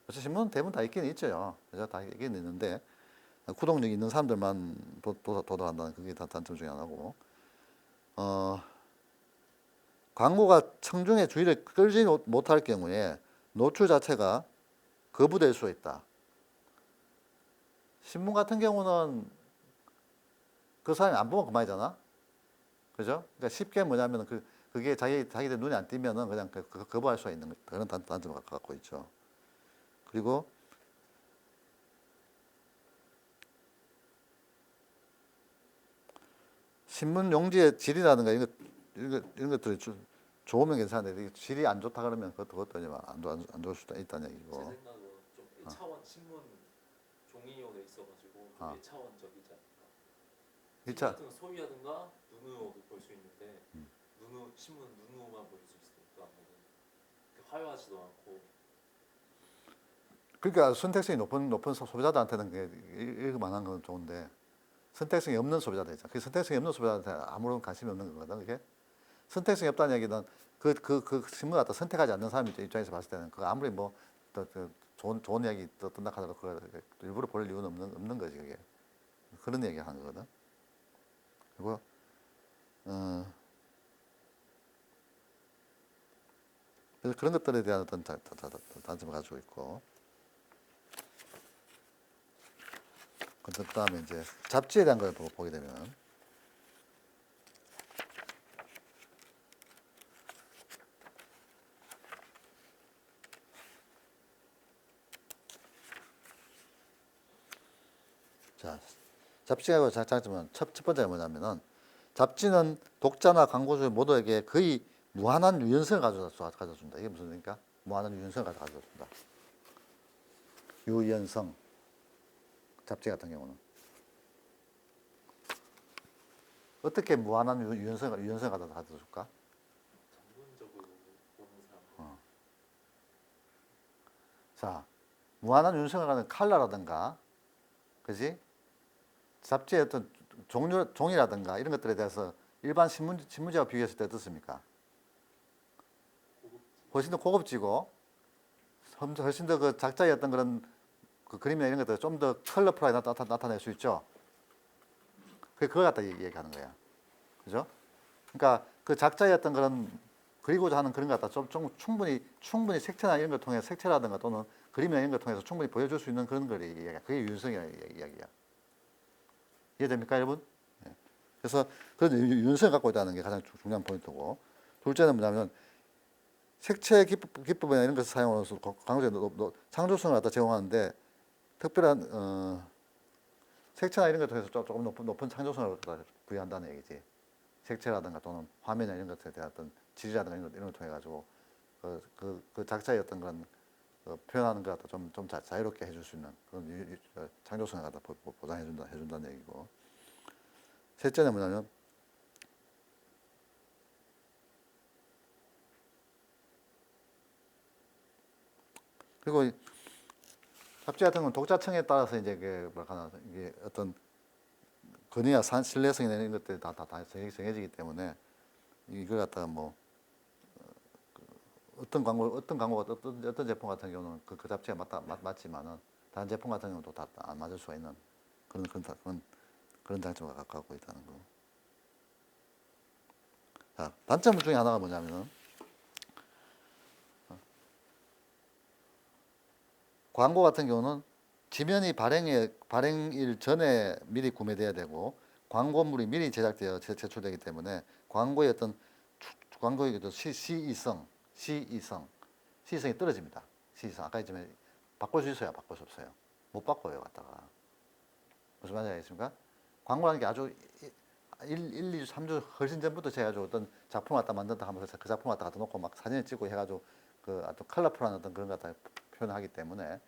그래서 신문은 대부분 다 있긴 있죠. 그죠? 다 있긴 있는데 구독력 있는 사람들만 도달한다는 그게 다 단점 중에 하나고. 어, 광고가 청중의 주의를 끌지 못할 경우에 노출 자체가 거부될 수 있다. 신문 같은 경우는 그 사람이 안 보면 그만이잖아. 그죠? 그러니까 쉽게 뭐냐면 그게 자기들 눈에 안 띄면은 그냥 거부할 수가 있는 그런 단점을 갖고 있죠. 그리고 신문 용지의 질이라든가 이런 것들이 좋으면 괜찮은데 질이 안 좋다 그러면 그것도 이제 안 좋을 수도 있다는 제 얘기고. 생각은 좀 1차원 신문 종이용에 있어가지고 좀 아, 1차원적이지 않을까. TV 1차 같은 거 소위하든가 눈으로도 볼 수 있는데 신문 눈으로만 볼 수 있으니까 화려하지도 않고. 그러니까 선택성이 높은 소비자들한테는 읽을만한 건 좋은데 선택성이 없는 소비자들 있잖아. 그 선택성이 없는 소비자한테 아무런 관심이 없는 거거든. 그게 선택성이 없다는 얘기는 그 신문 갖다 선택하지 않는 사람 입장에서 봤을 때는 그 아무리 뭐 좋은 이야기 뜬다 하더라도 그걸 일부러 볼 이유는 없는 거지 그게. 그런 얘기 하는 거거든. 그리고 그래서 그런 것들에 대한 어떤 단점을 가지고 있고. 그 다음에 이제 잡지에 대한 걸 보게 되면 자 잡지의 장점은 첫 번째가 뭐냐면은 잡지는 독자나 광고주 모두에게 거의 무한한 유연성을 가져준다. 이게 무슨 얘기입니까? 무한한 유연성을 가져준다. 유연성. 잡지 같은 경우는 어떻게 무한한 유연성을 가져줄까? 전문적으로 보는 사람. 자, 무한한 유연성을 가는 컬러라든가, 그지? 잡지의 어떤 종이라든가 이런 것들에 대해서 일반 신문지와 비교했을 때 어떻습니까? 훨씬 더 고급지고 훨씬 더 그 작자의 어떤 그런 그 그림이나 이런 것들 좀 더 컬러풀하게 나타낼 수 있죠. 그걸 갖다 얘기하는 거야. 그죠? 그러니까 그 작자의 어떤 그런 그리고자 하는 그런 것 갖다 좀 충분히 색채나 이런 걸 통해 색채라든가 또는 그림이나 이런 걸 통해서 충분히 보여줄 수 있는 그런 걸 얘기해. 그게 유연성이라는 이야기야. 이해됩니까, 여러분? 예. 그래서 그런 유연성을 갖고 있다는 게 가장 중요한 포인트고, 둘째는 뭐냐면 색채 기법이나 이런 것을 사용해서 광고주의 창조성을 갖다 제공하는데 특별한 색채나 이런 것 통해서 조금 높은 창조성을 부여한다는 얘기지. 색채라든가 또는 화면이나 이런 것에 대한 어떤 질이라든가 이런 걸 통해 가지고 그 작자의 어떤 그런 표현하는 것 갖다 좀 자유롭게 해줄 수 있는 그런 창조성을 갖다 해준다는 얘기고. 셋째는 뭐냐면 그리고 잡지 같은 건 독자층에 따라서 이제 뭐랄까 이게 어떤 권위와 신뢰성이나 이런 것들이 다 정해지기 때문에 이걸 갖다가 뭐 어떤 광고가 어떤 제품 같은 경우는 그 잡지가 맞지만은 다른 제품 같은 경우도 다 안 맞을 수가 있는 그런 장점을 갖고 있다는 거. 자, 단점 중에 하나가 뭐냐면은 광고 같은 경우는 지면이 발행일 전에 미리 구매돼야 되고 광고물이 미리 제작되어 제출되기 때문에 광고의 어떤 광고의 어떤 시의성이 떨어집니다. 시의성 아까 했지만 바꿀 수 있어요, 바꿀 수 없어요. 못 바꿔요, 갖다가. 무슨 말인지 알겠습니까? 광고라는 게 아주 2주, 3주 훨씬 전부터 제가 어떤 작품을 갖다 만든다 하면서 그 작품을 갖다 놓고 막 사진을 찍고 해가지고 그 아주 컬러풀한 어떤 그런 것 갖다 표현하기 때문에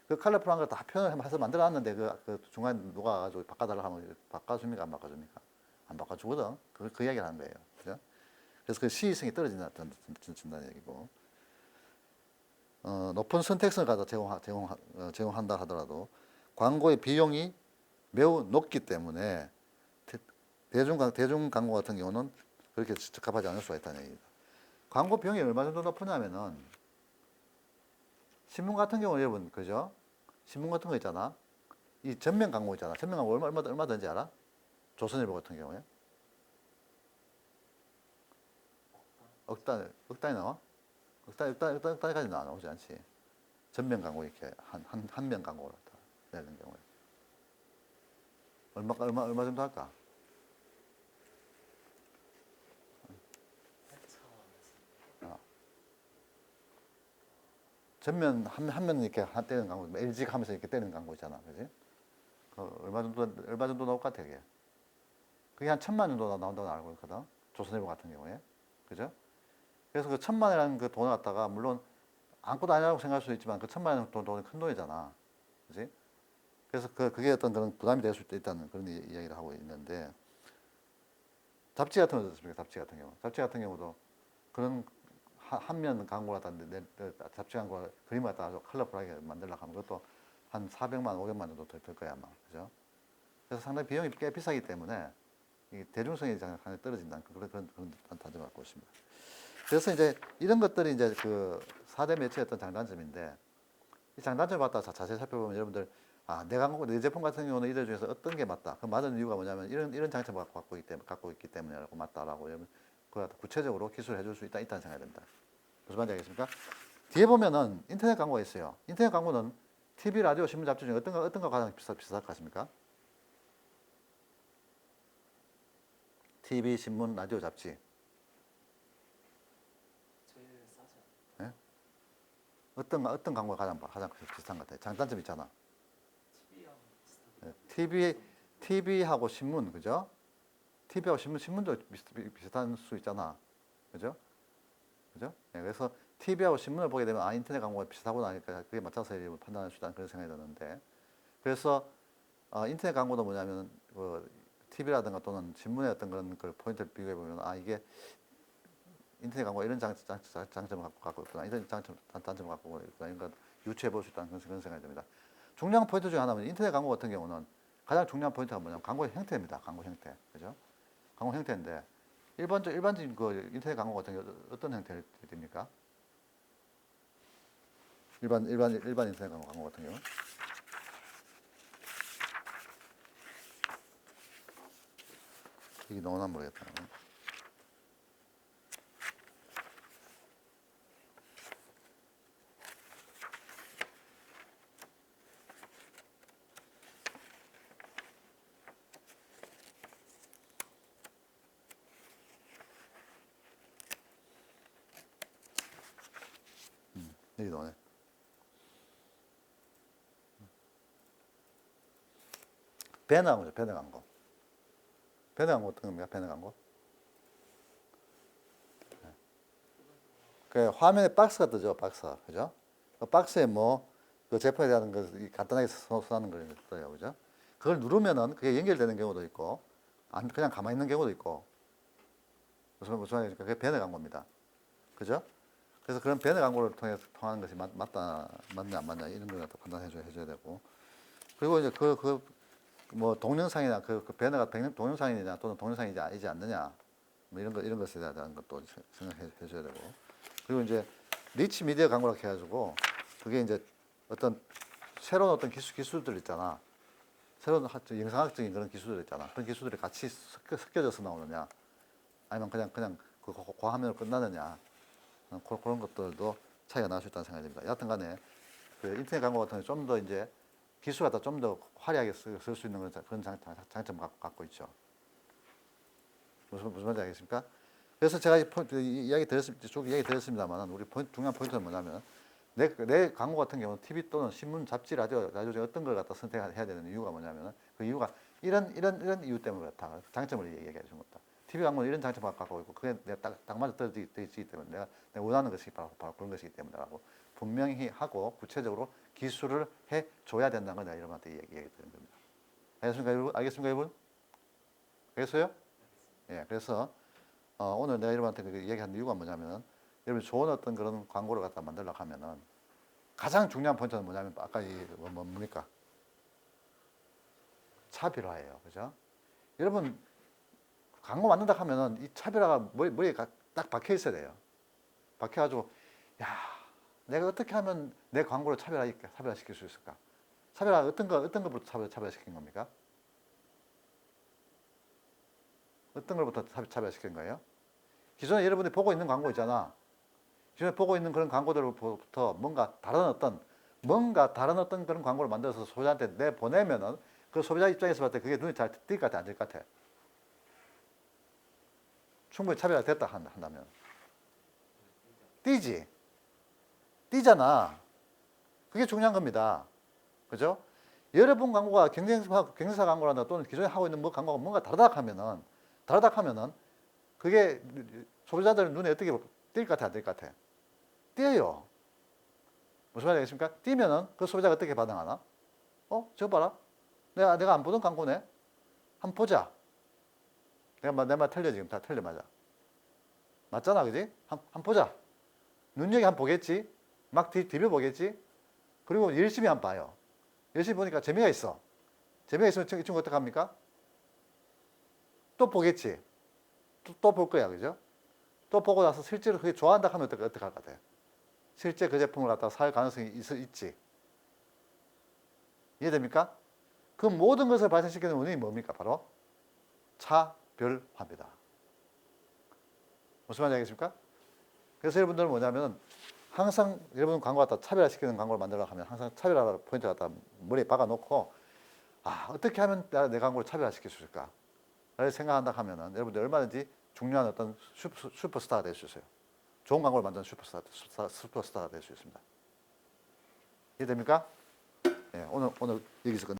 그 컬러풀한 걸 다 표현을 해서 만들어놨는데 그 중간에 누가 와가지고 바꿔달라 하면 바꿔줍니까? 안 바꿔줍니까? 안 바꿔주거든. 그 이야기를 하는 거예요. 그죠? 그래서 그 시의성이 떨어진다는 얘기고. 높은 선택성을 가져 제공한다 하더라도 광고의 비용이 매우 높기 때문에 대중 광고 같은 경우는 그렇게 적합하지 않을 수가 있다는 얘기입니다. 광고 비용이 얼마 정도 높으냐면은 신문 같은 경우는 여러분 그죠? 신문 같은 거 있잖아. 이 전면 광고 있잖아. 전면 광고 얼마든지 알아? 조선일보 같은 경우에 억 단위 나와? 억 단위까지 나오지 않지. 전면 광고 이렇게 한 면 광고를 내는 경우에 얼마 정도 할까? 8차 전면 한 면 이렇게 떼는 광고, LG 하면서 이렇게 떼는 광고 있잖아, 그지? 얼마 정도 나올 것 같아, 그게? 그게 한 1,000만 정도 나온다고 알고 있거든. 조선일보 같은 경우에, 그죠? 그래서 그 1,000만이라는 그 돈을 갖다가 물론 아무것도 아니라고 생각할 수 있지만 그 1,000만 원 돈이 큰 돈이잖아, 그지? 그래서 그게 어떤 그런 부담이 될 수 있다는 그런 이야기를 하고 있는데 잡지 같은 거 어떻습니까? 잡지 같은 경우, 잡지 같은 경우도 그런 한 면 광고 갖다 잡지 광고 그림을 갖다 아주 컬러풀하게 만들려고 하면 그것도 한 400만, 500만 정도 들 거야 아마, 그죠? 그래서 상당히 비용이 꽤 비싸기 때문에 이 대중성이 상당히 떨어진다는 그런 단점을 갖고 있습니다. 그래서 이제 이런 것들이 이제 그 4대 매체의 어떤 장단점인데 이 장단점을 갖다 자세히 살펴보면 여러분들 내 광고, 내 제품 같은 경우는 이들 중에서 어떤 게 맞다. 그 맞은 이유가 뭐냐면 이런 장점을 갖고 있기 때문에라고 맞다라고 여러분 그걸 구체적으로 기술을 해줄 수 있다는 생각이 듭니다. 무슨 말인지 알겠습니까? 뒤에 보면은 인터넷 광고가 있어요. 인터넷 광고는 TV, 라디오, 신문, 잡지 중에 어떤 거 가장 비쌀 것 같습니까? TV, 신문, 라디오, 잡지. 제일 싸지 않아요? 예? 어떤 광고가 가장 비슷한 것 같아요? 장단점 있잖아. TV랑 비슷하게 TV, TV하고 신문, 그죠? TV하고 신문도 비슷한 수 있잖아. 그죠? 그죠? 예, 그래서 TV하고 신문을 보게 되면 인터넷 광고가 비슷하고 나니까 그게 맞춰서 판단할 수 있다는 그런 생각이 드는데 그래서 인터넷 광고도 뭐냐면 TV라든가 또는 신문의 어떤 그런 걸 포인트를 비교해 보면 이게 인터넷 광고가 이런 장점을 갖고 있구나, 이런 단점을 갖고 있구나, 이런 걸 유추해 볼 수 있다는 그런 생각이 듭니다. 중요한 포인트 중에 하나는 인터넷 광고 같은 경우는 가장 중요한 포인트가 뭐냐면 광고의 형태입니다. 광고 형태, 그죠? 광고 형태인데 일반적인 그 인터넷 광고 같은 경우 어떤 형태를 띱니까? 일반 인터넷 광고 같은 경우 이게 너무나 모르겠다. 이게 너네. 배너 광고죠, 배너 광고. 배너 광고 어떤 겁니까? 배너 광고? 그 화면에 박스가 뜨죠, 박스, 그죠? 그 박스에 그 제품에 대한 걸 간단하게 선언하는 걸 떠요, 그죠? 그걸 누르면은 그게 연결되는 경우도 있고, 아니면 그냥 가만히 있는 경우도 있고, 무슨 말이니까 그게 배너 광고입니다, 그죠? 그래서 그런 배너 광고를 통하는 것이 맞냐 안 맞냐 이런 걸 판단해줘야 되고, 그리고 이제 동영상이나 그 배너가 동영상이냐 또는 동영상이지 않느냐, 이런 것에 대한 것도 생각해 줘야 되고, 그리고 이제 리치 미디어 광고라고 해가지고 그게 이제 어떤 새로운 어떤 기술들 있잖아. 새로운 영상학적인 그런 기술들 있잖아. 그런 기술들이 같이 섞여져서 나오느냐, 아니면 그냥 그 화면으로 끝나느냐, 그런 것들도 차이가 날 수 있다는 생각이 듭니다. 여하튼간에 그 인터넷 광고 같은 경우 좀 더 이제 기술 갖다 좀 더 화려하게 쓸 수 있는 그런 장점을 갖고 있죠. 무슨 말인지 알겠습니까? 그래서 제가 쭉 이야기 드렸습니다만 우리 중요한 포인트는 뭐냐면 내 광고 같은 경우는 TV 또는 신문, 잡지, 라디오 중에 어떤 걸 갖다 선택해야 되는 이유가 뭐냐면 그 이유가 이런 이유 때문에 그렇다. 장점을 얘기해 주는 겁니다. TV 광고는 이런 장점을 갖고 있고 그게 내가 딱 맞아 떨어지기 때문에 내가 원하는 것이 바로 그런 것이기 때문에라고 분명히 하고 구체적으로 기술을 해 줘야 된다는 걸 내가 여러분한테 얘기해 드리는 겁니다. 알겠습니까, 여러분? 알겠습니까, 여러분? 알겠어요? 예, 그래서 오늘 내가 여러분한테 그 얘기한 이유가 뭐냐면 여러분 좋은 어떤 그런 광고를 갖다 만들려고 하면은 가장 중요한 포인트는 뭐냐면 아까 뭡니까? 차별화예요, 그죠? 여러분 광고 만든다 하면은 이 차별화가 머리에 딱 박혀 있어야 돼요. 박혀가지고 야 내가 어떻게 하면 내 광고를 차별화시킬 수 있을까? 어떤 것부터 차별화시킨 겁니까? 어떤 것부터 차별화시킨 거예요? 기존에 여러분들이 보고 있는 광고 있잖아. 기존에 보고 있는 그런 광고들부터 뭔가 다른 어떤 그런 광고를 만들어서 소비자한테 내보내면은 그 소비자 입장에서 봤을 때 그게 눈에 잘 띌 것 같아, 안 띌 것 같아? 충분히 차별화 됐다 한다면. 띄지? 띄잖아. 그게 중요한 겁니다. 그죠? 여러분 광고가 경쟁사 광고라든가 또는 기존에 하고 있는 뭐 광고가 뭔가 다르다 하면은 그게 소비자들 눈에 어떻게 띌 것 같아, 안 띌 것 같아? 띄어요. 무슨 말인지 알겠습니까? 띄면은 그 소비자가 어떻게 반응하나? 저거 봐라. 내가 안 보던 광고네. 한번 보자. 내 말 틀려, 지금. 다 틀려, 맞아. 맞잖아, 그지? 한번 보자. 눈여겨 한번 보겠지? 막 뒤벼 보겠지? 그리고 열심히 한번 봐요. 열심히 보니까 재미가 있어. 재미가 있으면 이 친구 어떻게 합니까? 또 보겠지? 또 볼 거야, 그죠? 또 보고 나서 실제로 그게 좋아한다 하면 어떻게 할 것 같아요? 실제 그 제품을 갖다가 살 가능성이 있지. 이해됩니까? 그 모든 것을 발생시키는 원인이 뭡니까? 바로 차별화입니다. 무슨 말인지 알겠습니까? 그래서 여러분들은 뭐냐면 항상 여러분 광고 갖다 차별화시키는 광고를 만들려고 하면 항상 차별화 포인트 갖다 머리에 박아놓고 어떻게 하면 내 광고를 차별화시킬 수 있을까? 라고 생각한다 하면은 여러분들 얼마든지 중요한 어떤 슈퍼스타가 될 수 있어요. 좋은 광고를 만드는 슈퍼스타가 될 수 있습니다. 이해됩니까? 네, 오늘 여기서 끝.